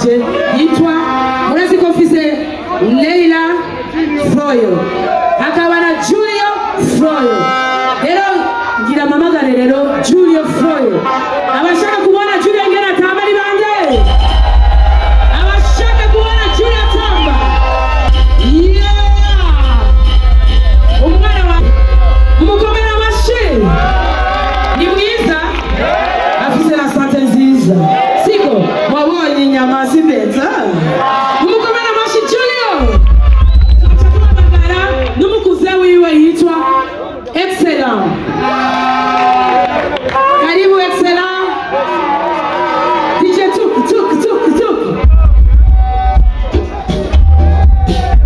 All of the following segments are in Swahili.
wanje yitwa murazi ko mfise Leila Froyo hakaba na Julio Froyo. Rero ngira mamagare rero Julio Froyo. Abashaka kubona Julio ngena tamba ni bande? Abashaka kubona Julio tamba? Yeah! Umwana wa umukomera amashi. Ni mwiza? Afise la sante nziza. Siko wabonye inyama zibeza. Umukomera amashi Julio. Chakumagara n'umukuze wiwe yitwa Excellent. Karibu Excellent. DJ Tuk.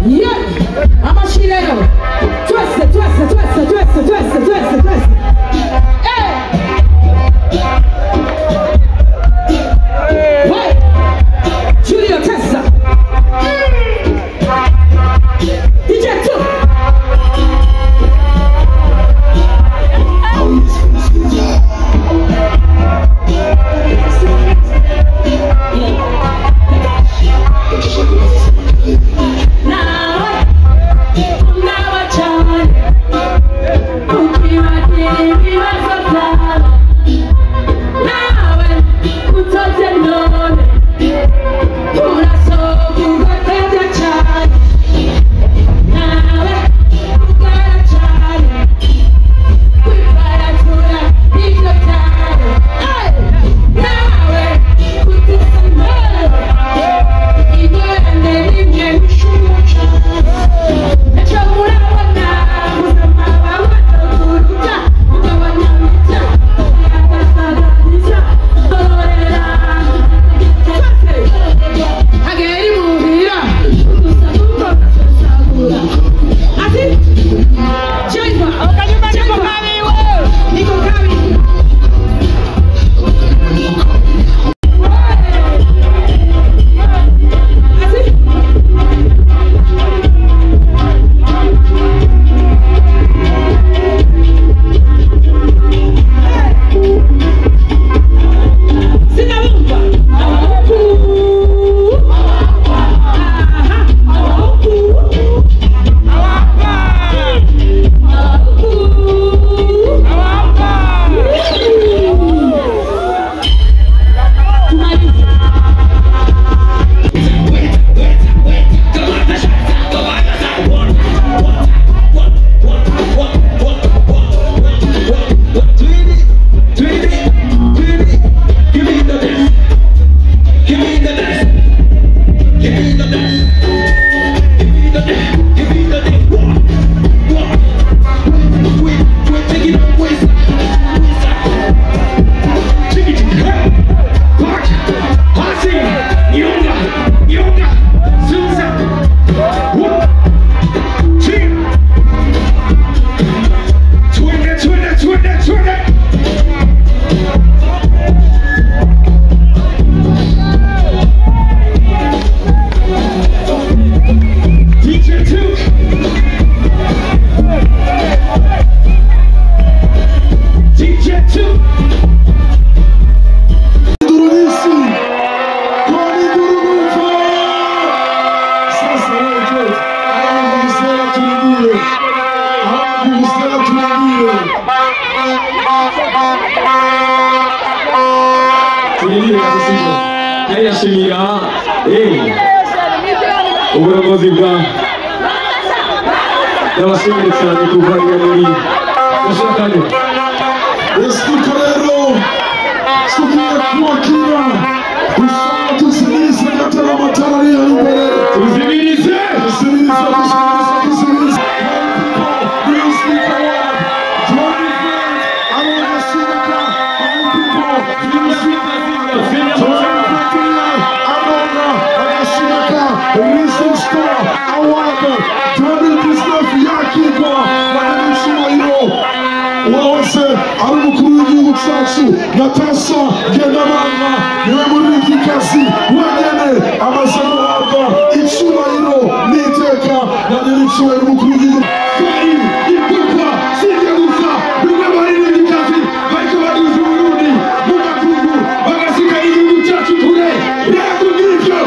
Yeah. Amashirero. Twese. Hey. Julio Tessa. DJ Tuk. ubuyobozi bwa n'abashinzwe cyane kuvanira muri bashakane Escuta rero tugiye kwakira usanga tusiniriza amatara ari imbere tuzimirize Natasha Genamanga niwe murikikazi wenyene amaze guhabwa icyubahiro n'iteka na nyir'icyubahiro umukuru w'igihugu kandi ipupa sijya gusa bimwe baririmbikazi bariko baduza Uburundi mu makungu bagasiga igihugu cyacu kure rero ngivyo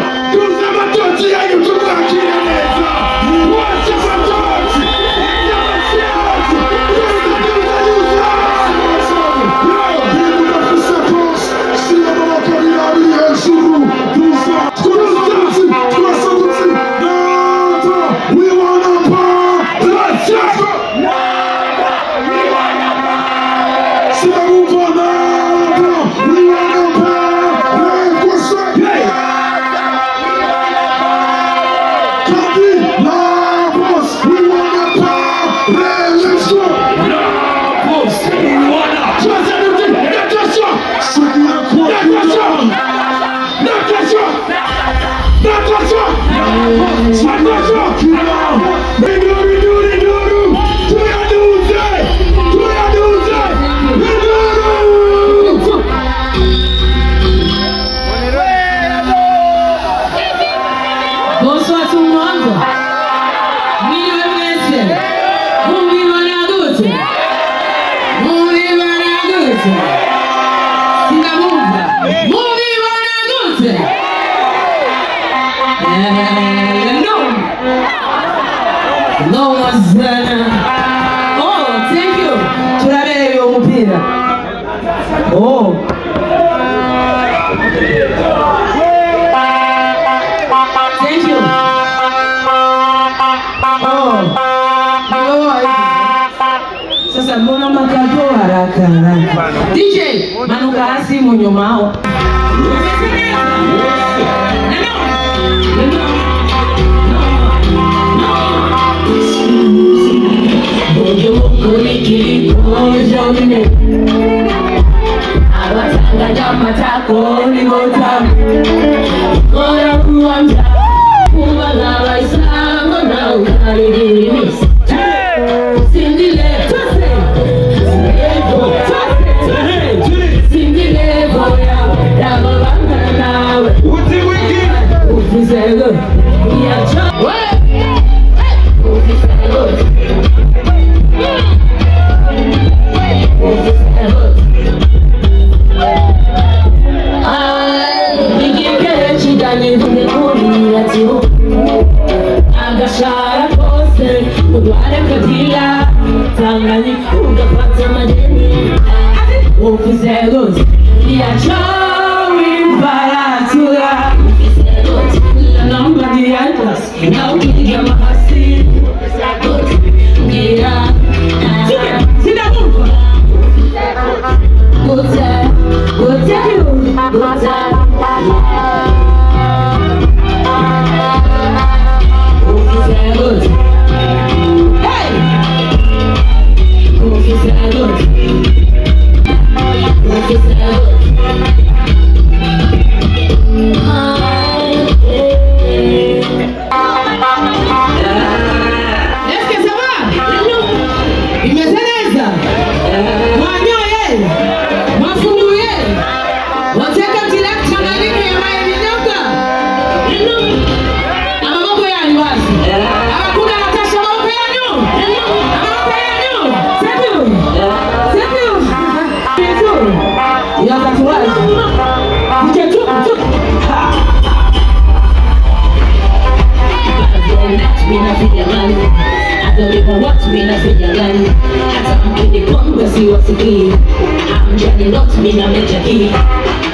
Bonsoir tout le monde. Oh, thank you. Turabere yo mupira. Oh. Thank you. Oh. Sasa mbona makado haraka haraka. DJ, manuka hasi munyomao. I'm Johnny, not me, I'm a Jackie.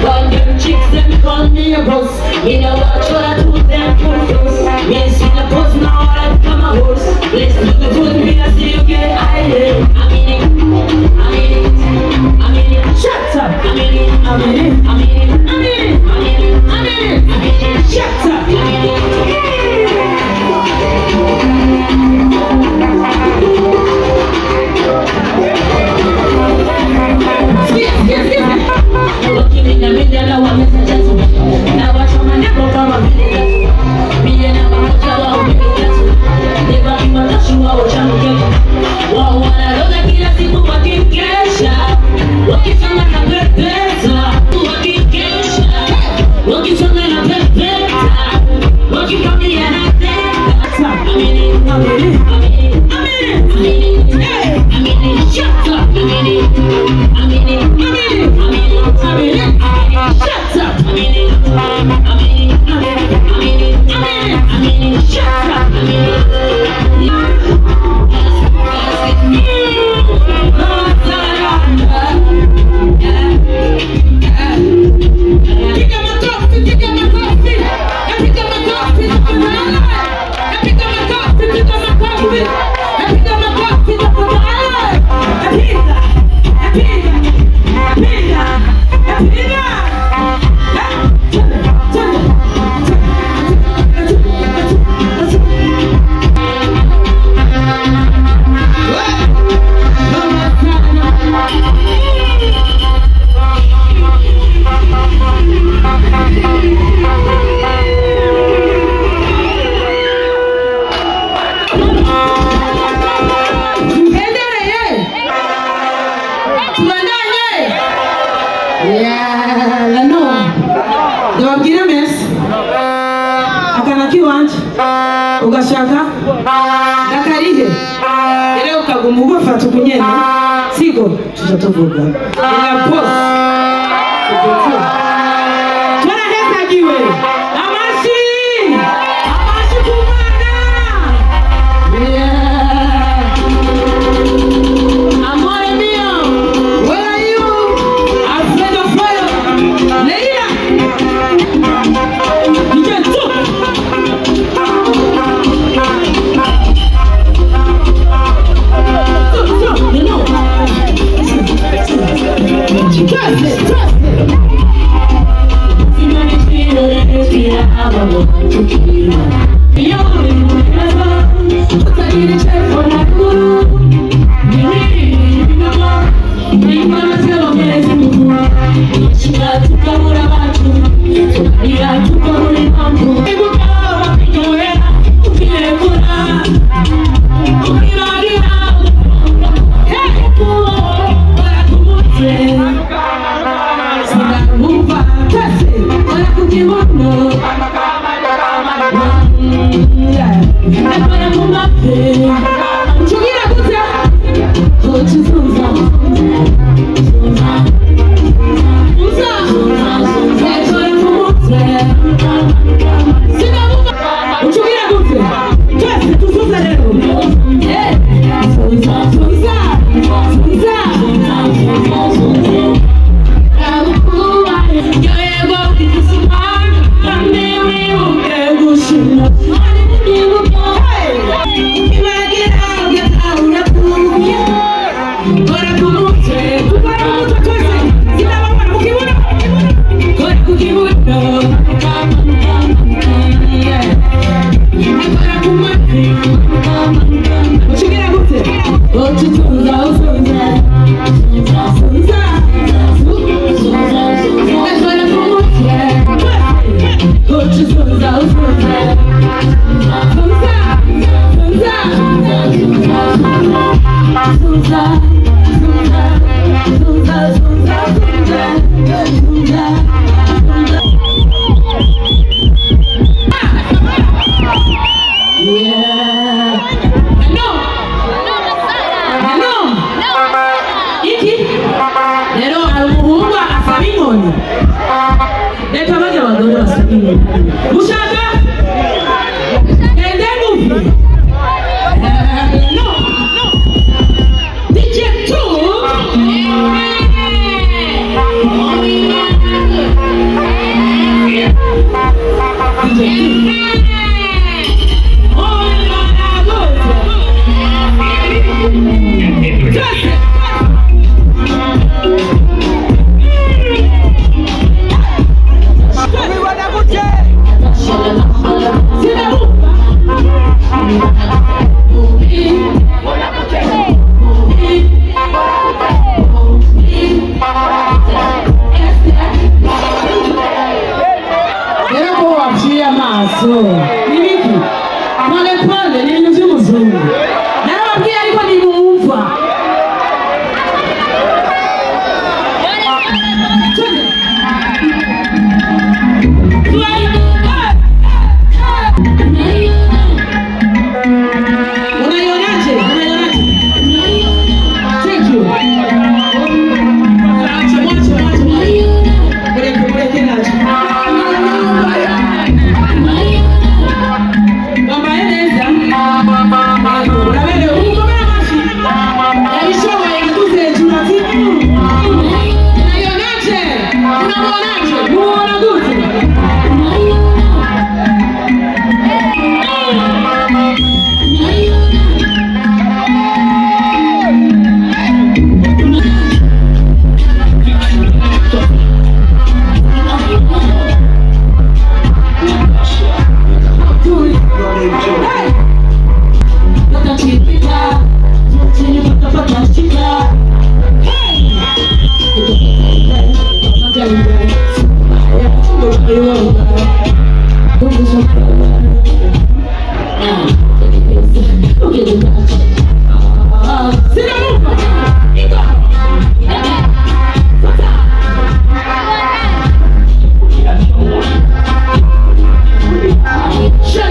When them chicks, them call me a boss. Me no watch what I do, them full close. Me see the post now, I become a horse. Let's do the good, me I see you get higher. I'm in it, I'm in it, I'm in it. Shut up, I'm in it, I'm in it, I'm in it, I'm in it, I'm in it, I'm in it, I'm in it. Shut up, I'm in it. kiwanje ugashaka nakarihe rero ukaguma ugafata ukunyene siko tutatuvuga ila boss twarahezagiwe amashi kumana amore mio where are you Alfredo Foyo Leila you can talk you know trust it Shut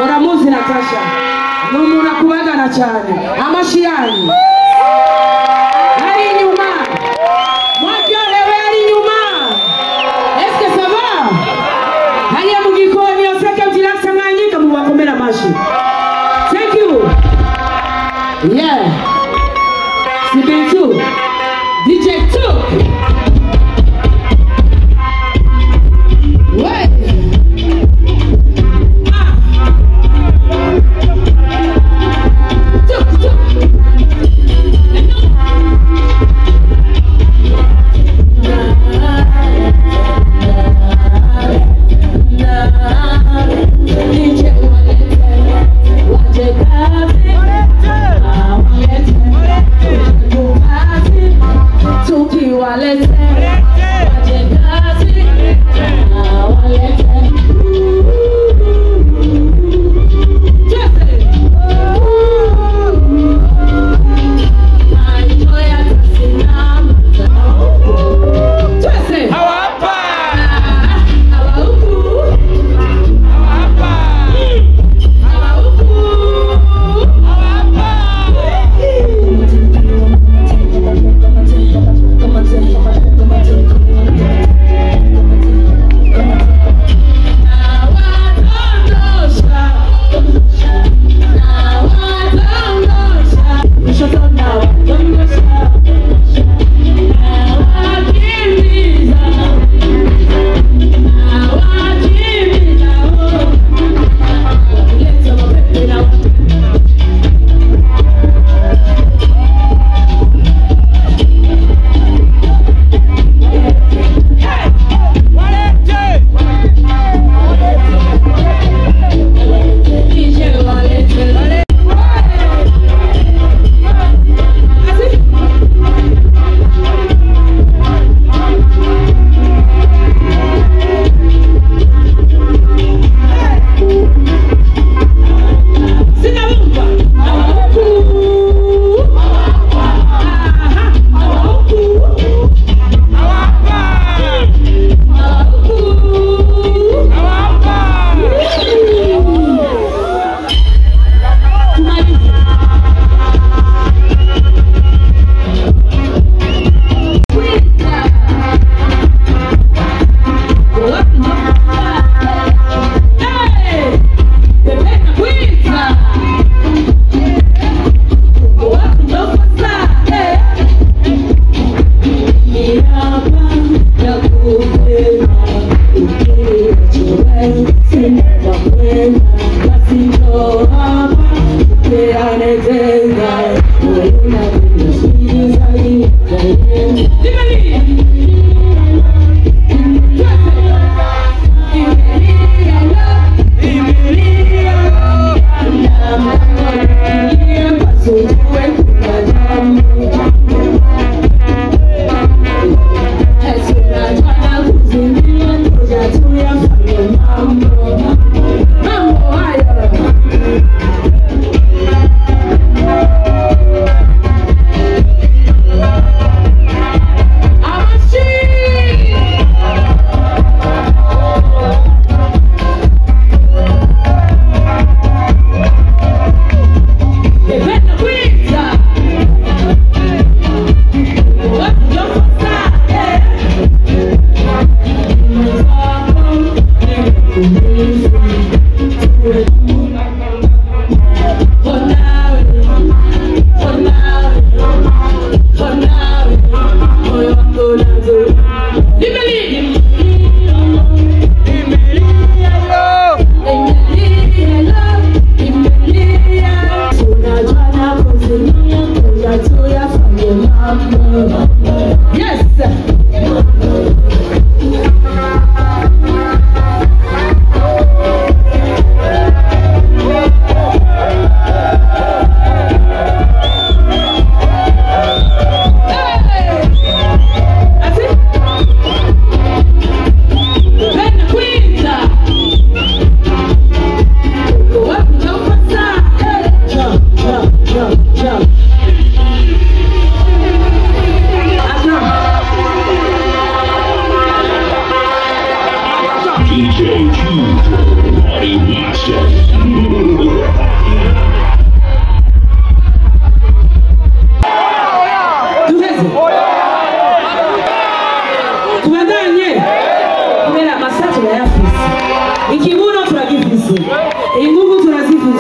Muramuzi Natasha n'umuntu akubagana cyane amashi yanyu ari inyuma mwaryohewe ari inyuma est-ce que ça va hariya mu gikoni yoseke byirasa mwanyika mu bakomera amashi thank you yeah Sibentu DJ 2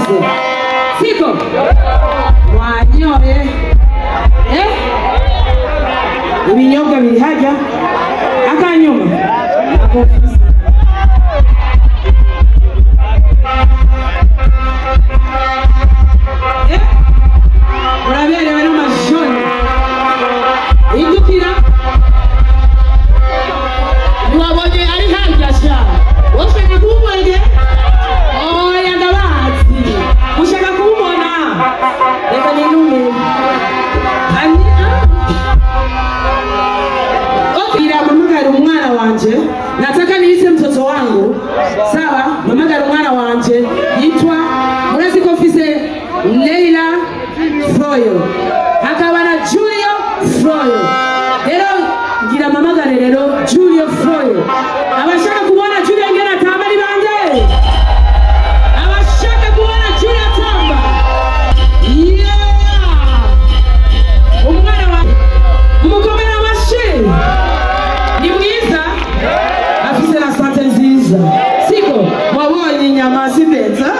mwese siko mwanyoye ibinyobwa biri hajya akanyuma uraberewe n'amashoni indukira ntiwabonye ari hajya sha ushaka kumubonye oya ndabazi ushaka kumubona reka ninume mamagara umwana wanje nataka niite mtoto wangu sawa mamagara umwana wanje yitwa murazi ko mfise Leila Froyo hakaba na Julio Froyo rero ngira mamagare rero Julio Froyo abashaka kubona Julio ngena tamba ni bande abashaka kubona Julio tamba umwana wa umukomera amashi ni mwiza afise na sante nziza siko wabonye inyama zimeza